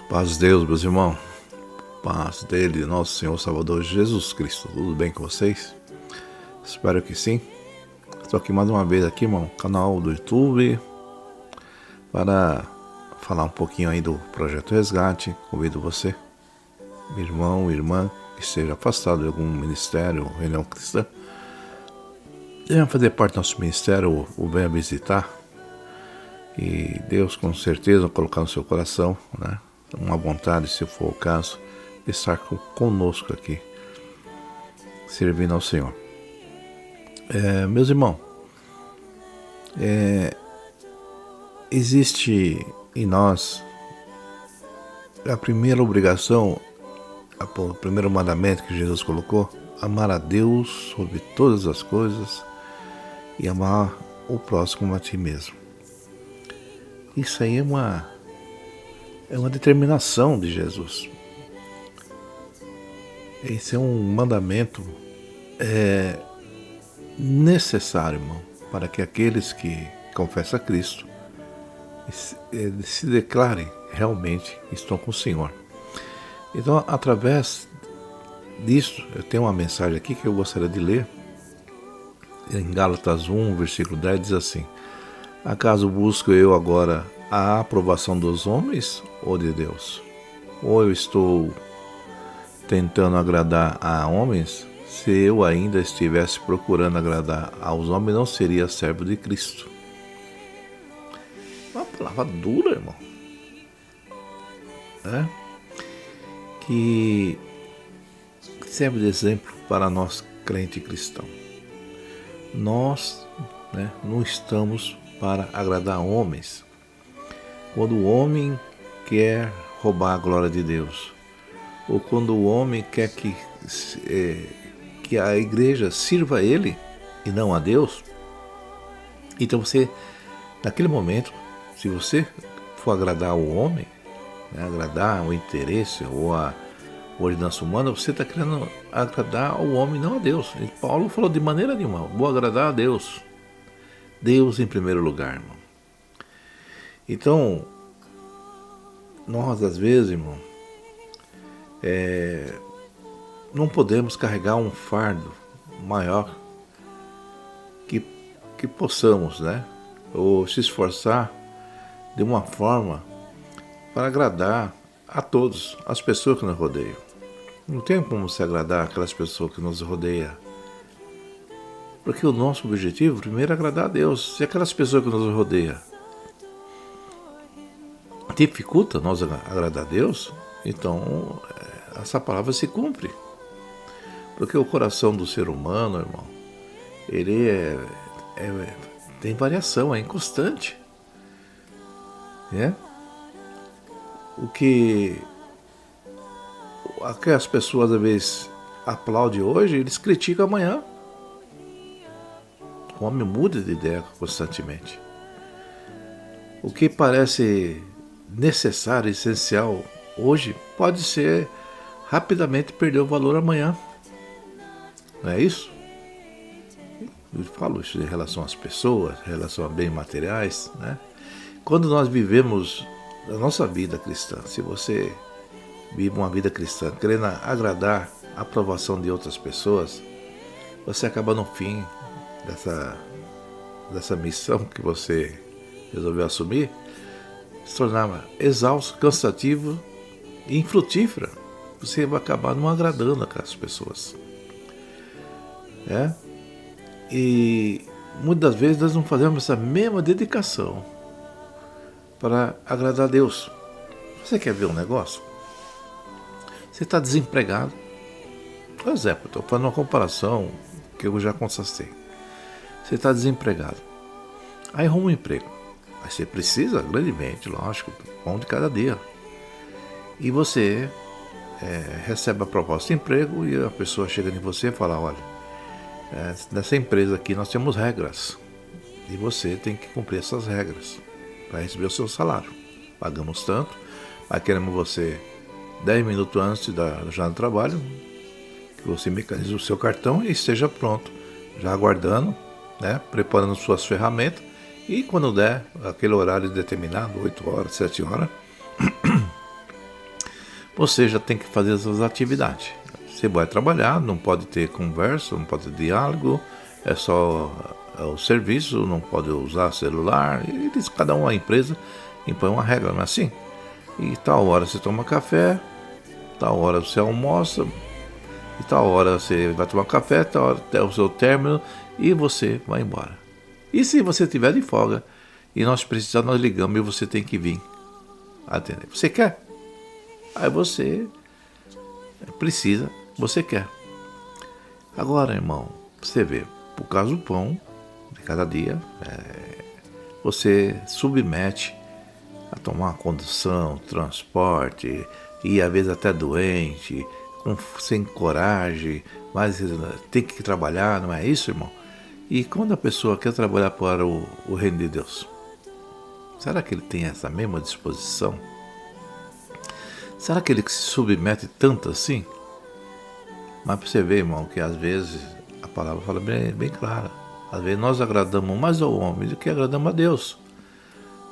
Paz de Deus, meus irmãos. Paz dele, nosso Senhor Salvador Jesus Cristo. Tudo bem com vocês? Espero que sim. Estou aqui mais uma vez aqui, irmão, canal do YouTube, para falar um pouquinho aí do Projeto Resgate. Convido você, meu irmão, irmã, que esteja afastado de algum ministério ou reunião cristã, venha fazer parte do nosso ministério ou venha visitar. E Deus com certeza vai colocar no seu coração, né, uma vontade, se for o caso, de estar conosco aqui, servindo ao Senhor. Meus irmãos, existe em nós a primeira obrigação, o primeiro mandamento que Jesus colocou: amar a Deus sobre todas as coisas e amar o próximo como a ti mesmo. Isso aí é uma determinação de Jesus. Esse é um mandamento necessário, irmão, para que aqueles que confessam a Cristo se declarem realmente que estão com o Senhor. Então, através disso, eu tenho uma mensagem aqui que eu gostaria de ler. Em Gálatas 1, versículo 10, diz assim: acaso busco eu agora a aprovação dos homens ou de Deus? Ou eu estou tentando agradar a homens? Se eu ainda estivesse procurando agradar aos homens, não seria servo de Cristo. Uma palavra dura, irmão. Que serve de exemplo para nós, crente cristão. Nós, não estamos para agradar homens. Quando o homem quer roubar a glória de Deus, ou quando o homem quer que a igreja sirva a ele e não a Deus, então você, naquele momento, se você for agradar o homem, agradar o interesse ou a ordenança humana, você está querendo agradar ao homem, não a Deus. E Paulo falou: de maneira nenhuma, vou agradar a Deus. Deus em primeiro lugar, irmão. Então, nós às vezes, irmão, não podemos carregar um fardo maior que possamos, ou se esforçar de uma forma para agradar a todos, as pessoas que nos rodeiam. Não tem como se agradar aquelas pessoas que nos rodeiam, porque o nosso objetivo primeiro é agradar a Deus. Se aquelas pessoas que nos rodeiam dificulta nós agradar a Deus, então essa palavra se cumpre. Porque o coração do ser humano, irmão, ele tem variação, é inconstante. O que as pessoas às vezes aplaudem hoje, eles criticam amanhã. O homem muda de ideia constantemente. O que parece necessário, essencial hoje, pode ser rapidamente perder o valor amanhã. Não é isso? Eu falo isso em relação às pessoas, em relação a bens materiais, Quando nós vivemos a nossa vida cristã, se você vive uma vida cristã querendo agradar a aprovação de outras pessoas, você acaba no fim dessa missão que você resolveu assumir, se tornar exausto, cansativo e infrutífera. Você vai acabar não agradando aquelas pessoas. E muitas vezes nós não fazemos essa mesma dedicação para agradar a Deus. Você quer ver um negócio? Você está desempregado. Por exemplo, estou fazendo uma comparação que eu já constatei. Você está desempregado. Aí arruma um emprego. Aí você precisa grandemente, lógico, pão de cada dia. E você recebe a proposta de emprego e a pessoa chega em você e fala: olha, nessa empresa aqui nós temos regras. E você tem que cumprir essas regras para receber o seu salário. Pagamos tanto, mas queremos você 10 minutos antes da jornada de trabalho, que você mecanize o seu cartão e esteja pronto, já aguardando, preparando suas ferramentas, e quando der aquele horário determinado, 8 horas, 7 horas, você já tem que fazer as suas atividades. Você vai trabalhar, não pode ter conversa, não pode ter diálogo, é só o serviço, não pode usar celular. Eles, cada uma empresa impõe uma regra, não é assim? E tal hora você toma café, tal hora você almoça, e tal hora você vai tomar café, tal hora até o seu término e você vai embora. E se você tiver de folga e nós precisamos, nós ligamos e você tem que vir atender. Você quer? Aí você precisa, você quer. Agora, irmão, você vê, por causa do pão de cada dia, você submete a tomar uma condução, transporte, e às vezes até doente, sem coragem, mas tem que trabalhar, não é isso, irmão? E quando a pessoa quer trabalhar para o reino de Deus, será que ele tem essa mesma disposição? Será que ele se submete tanto assim? Mas para você ver, irmão, que às vezes a palavra fala bem clara. Às vezes nós agradamos mais ao homem do que agradamos a Deus.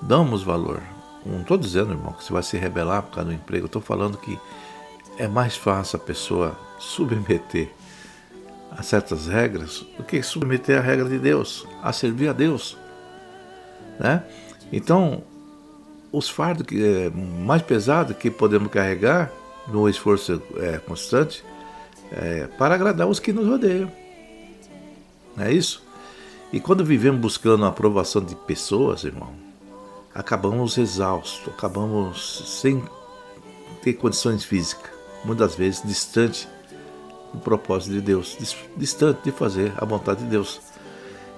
Damos valor. Não estou dizendo, irmão, que você vai se rebelar por causa do emprego. Eu estou falando que é mais fácil a pessoa submeter a certas regras do que submeter a regra de Deus, a servir a Deus, né? Então, os fardos mais pesados que podemos carregar no esforço constante para agradar os que nos rodeiam, não é isso? E quando vivemos buscando a aprovação de pessoas, irmão, acabamos exaustos, acabamos sem ter condições físicas, muitas vezes distante do propósito de Deus, distante de fazer a vontade de Deus.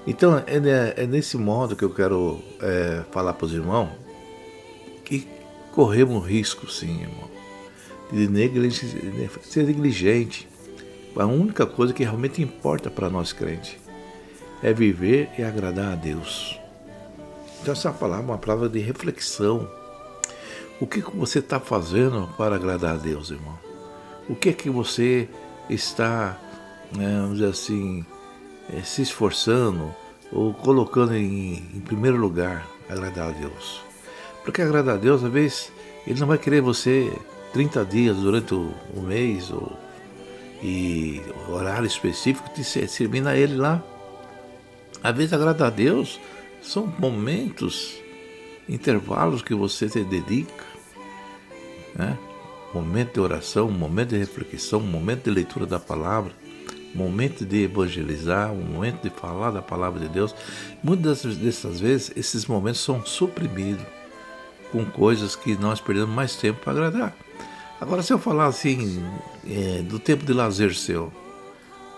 Então é nesse modo que eu quero falar para os irmãos que corremos risco, sim, irmão, de ser negligente. A única coisa que realmente importa para nós crentes é viver e agradar a Deus. Então essa palavra é uma palavra de reflexão. O que você está fazendo para agradar a Deus, irmão? O que é que você está, vamos dizer assim, se esforçando ou colocando em primeiro lugar agradar a Deus? Porque agradar a Deus, às vezes, Ele não vai querer você 30 dias durante o mês e horário específico de servir a Ele lá. Às vezes agradar a Deus são momentos, intervalos que você se dedica, né? Momento de oração, momento de reflexão, momento de leitura da palavra, momento de evangelizar, um momento de falar da palavra de Deus. Muitas dessas vezes, esses momentos são suprimidos com coisas que nós perdemos mais tempo para agradar. Agora, se eu falar assim, do tempo de lazer seu,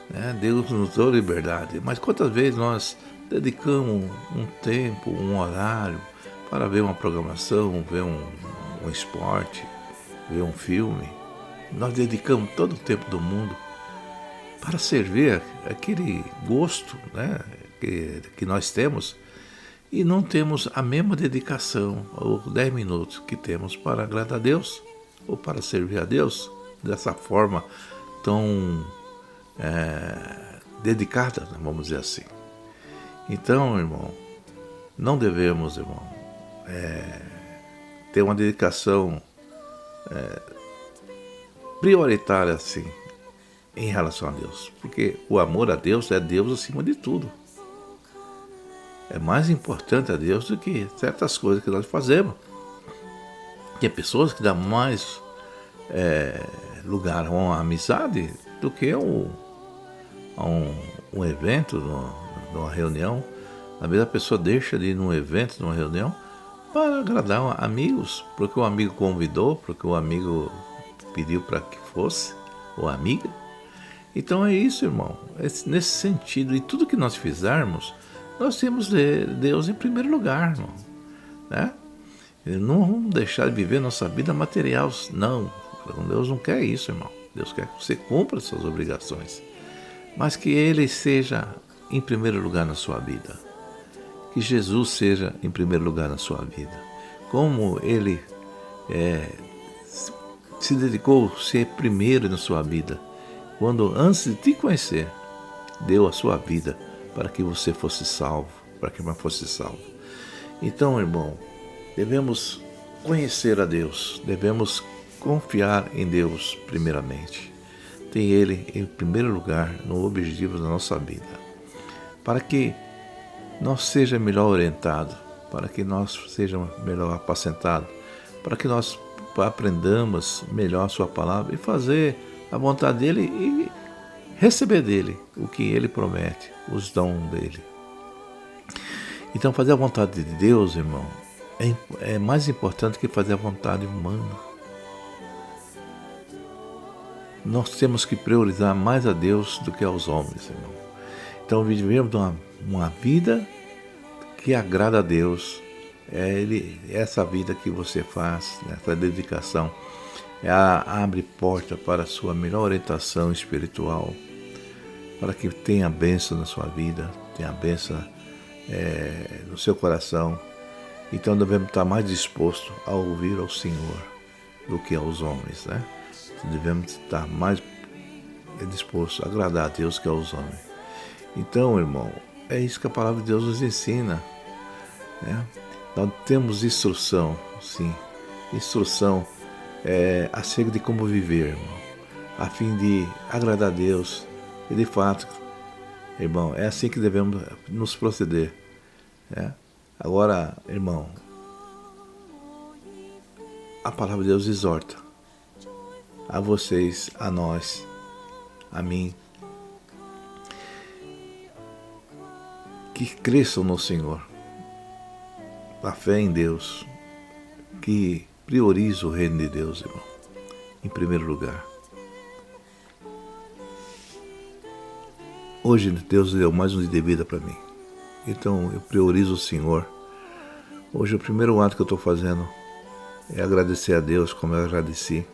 né? Deus nos deu liberdade, mas quantas vezes nós dedicamos um tempo, um horário para ver uma programação, ver um esporte, ver um filme? Nós dedicamos todo o tempo do mundo para servir aquele gosto, né, que nós temos, e não temos a mesma dedicação, ou 10 minutos que temos para agradar a Deus, ou para servir a Deus, dessa forma tão dedicada, vamos dizer assim. Então, irmão, não devemos, irmão, ter uma dedicação prioritária assim em relação a Deus, porque o amor a Deus é Deus acima de tudo. É mais importante a Deus do que certas coisas que nós fazemos. Tem pessoas que dão mais lugar a uma amizade do que a um evento, numa reunião. Às vezes a pessoa deixa de ir num evento, numa reunião, para agradar amigos, porque o amigo convidou, porque o amigo pediu para que fosse, ou amiga. Então é isso, irmão, nesse sentido. E tudo que nós fizermos, nós temos Deus em primeiro lugar, irmão, né? Não vamos deixar de viver nossa vida material, não. Deus não quer isso, irmão. Deus quer que você cumpra suas obrigações, mas que Ele seja em primeiro lugar na sua vida. Que Jesus seja em primeiro lugar na sua vida. Como Ele se dedicou a ser primeiro na sua vida, quando antes de te conhecer, deu a sua vida para que você fosse salvo, para que eu fosse salvo. Então, irmão, devemos conhecer a Deus, devemos confiar em Deus primeiramente. Tem Ele em primeiro lugar no objetivo da nossa vida, para que nós seja melhor orientado, para que nós sejamos melhor apacentados, para que nós aprendamos melhor a sua palavra e fazer a vontade dele e receber dele o que ele promete, os dons dele. Então fazer a vontade de Deus, irmão, é mais importante que fazer a vontade humana. Nós temos que priorizar mais a Deus do que aos homens, irmão. Então vivemos uma vida que agrada a Deus. Essa vida que você faz, essa dedicação, abre porta para a sua melhor orientação espiritual, para que tenha bênção na sua vida, tenha bênção no seu coração. Então devemos estar mais dispostos a ouvir ao Senhor do que aos homens, né? Devemos estar mais dispostos a agradar a Deus que aos homens. Então, irmão, é isso que a palavra de Deus nos ensina, né? Nós temos instrução, sim, instrução acerca de como viver, irmão, a fim de agradar a Deus. E de fato, irmão, é assim que devemos nos proceder, né? Agora, irmão, a palavra de Deus exorta a vocês, a nós, a mim, que cresçam no Senhor, a fé em Deus, que priorize o reino de Deus, irmão, em primeiro lugar. Hoje Deus deu mais um dia de vida para mim, então eu priorizo o Senhor. Hoje o primeiro ato que eu estou fazendo é agradecer a Deus, como eu agradeci,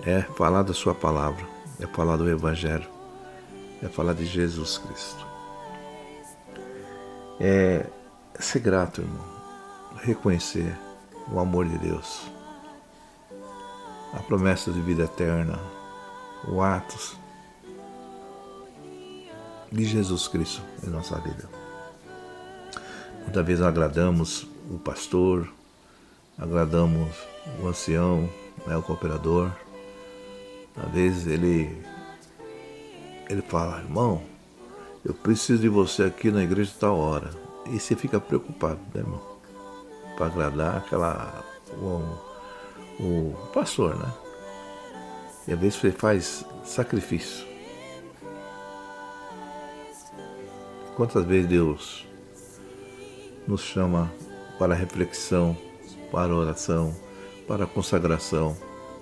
é falar da sua palavra, é falar do Evangelho, é falar de Jesus Cristo. É ser grato, irmão, reconhecer o amor de Deus, a promessa de vida eterna, o ato de Jesus Cristo em nossa vida. Muitas vezes agradamos o pastor, agradamos o ancião, né, o cooperador. Às vezes ele fala, irmão, eu preciso de você aqui na igreja tal hora. E você fica preocupado, né, irmão? Para agradar o pastor, né? E às vezes você faz sacrifício. Quantas vezes Deus nos chama para a reflexão, para a oração, para a consagração,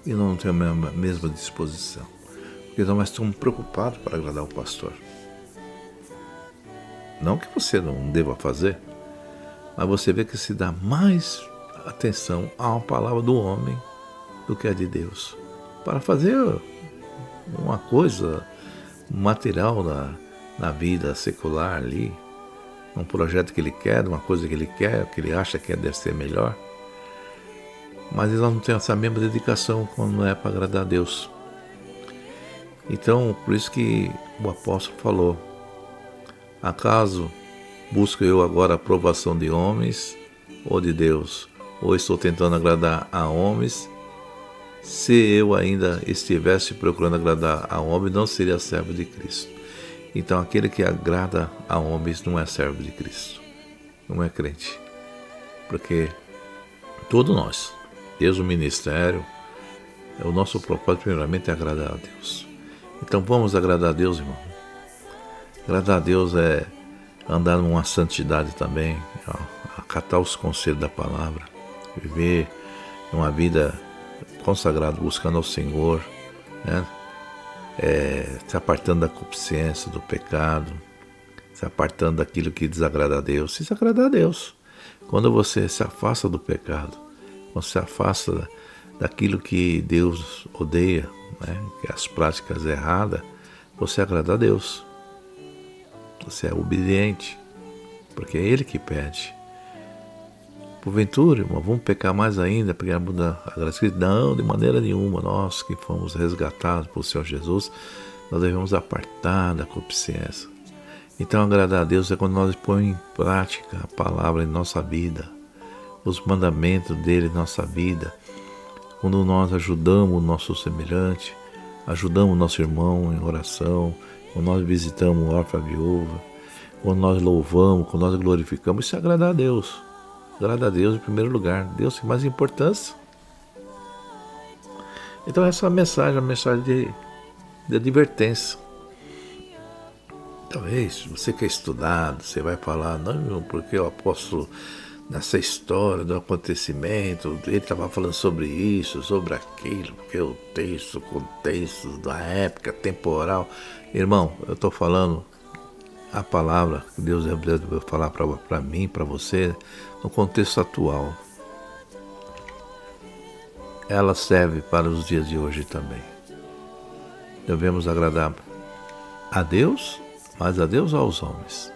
e não temos a mesma disposição, porque nós estamos preocupados para agradar o pastor. Não que você não deva fazer, mas você vê que se dá mais atenção a uma palavra do homem do que a de Deus, para fazer uma coisa material na vida secular ali, um projeto que ele quer, uma coisa que ele quer, que ele acha que deve ser melhor. Mas eles não têm essa mesma dedicação quando não é para agradar a Deus. Então, por isso que o apóstolo falou, acaso busco eu agora a aprovação de homens ou de Deus? Ou estou tentando agradar a homens? Se eu ainda estivesse procurando agradar a homens, não seria servo de Cristo. Então, aquele que agrada a homens não é servo de Cristo, não é crente. Porque todos nós, desde o ministério, o nosso propósito primeiramente é agradar a Deus. Então vamos agradar a Deus, irmão. Agradar a Deus é andar numa santidade também, acatar os conselhos da palavra, viver uma vida consagrada, buscando ao Senhor, né? Se apartando da concupiscência, do pecado, se apartando daquilo que desagrada a Deus. Se desagradar a Deus, quando você se afasta do pecado, quando se afasta daquilo que Deus odeia, né? Que é as práticas erradas, você agrada a Deus. Você é obediente, porque é Ele que pede. Porventura, irmão, vamos pecar mais ainda, porque a graça? Não, de maneira nenhuma. Nós que fomos resgatados por Senhor Jesus, nós devemos apartar da concupiscência. Então, agradar a Deus é quando nós põe em prática a palavra em nossa vida, os mandamentos dele em nossa vida, quando nós ajudamos o nosso semelhante, ajudamos o nosso irmão em oração, quando nós visitamos o órfão, a viúva, quando nós louvamos, quando nós glorificamos, isso agrada a Deus. Agrada a Deus em primeiro lugar. Deus tem mais importância. Então essa é a mensagem de advertência. Talvez você que é estudado, você vai falar, não, porque o apóstolo, nessa história do acontecimento, ele estava falando sobre isso, sobre aquilo, porque o contexto da época, temporal. Irmão, eu estou falando a palavra que Deus vai falar para mim, para você, no contexto atual. Ela serve para os dias de hoje também. Devemos agradar a Deus, mas a Deus ou aos homens.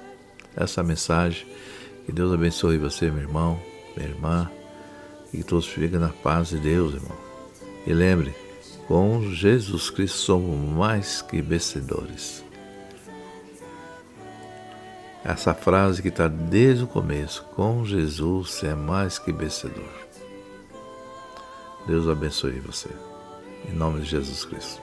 Essa é a mensagem. Que Deus abençoe você, meu irmão, minha irmã. E que todos fiquem na paz de Deus, irmão. E lembre, com Jesus Cristo somos mais que vencedores. Essa frase que está desde o começo, com Jesus você é mais que vencedor. Deus abençoe você. Em nome de Jesus Cristo.